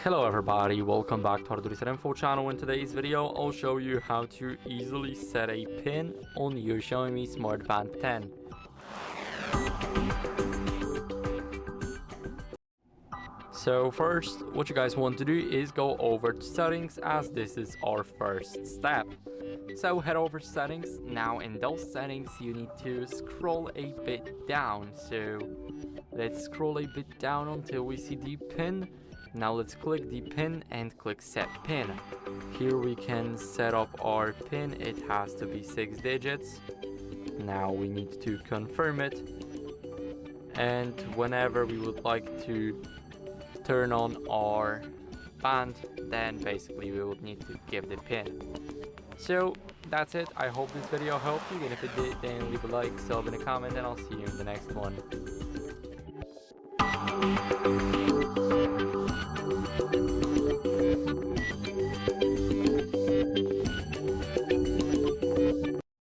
Hello everybody, welcome back to HardReset.Info channel. In today's video, I'll show you how to easily set a pin on your XIAOMI Smart Band 10. So first, what you guys want to do is go over to settings, as this is our first step. So head over to settings. Now in those settings you need to scroll a bit down. So let's scroll a bit down until we see the pin. Now let's click the pin and click set pin. Here we can set up our pin. It has to be 6 digits. Now we need to confirm it, and whenever we would like to turn on our band, then basically we would need to give the pin. So that's it. I hope this video helped you, and if it did, then leave a like, sub, and a comment, and I'll see you in the next one.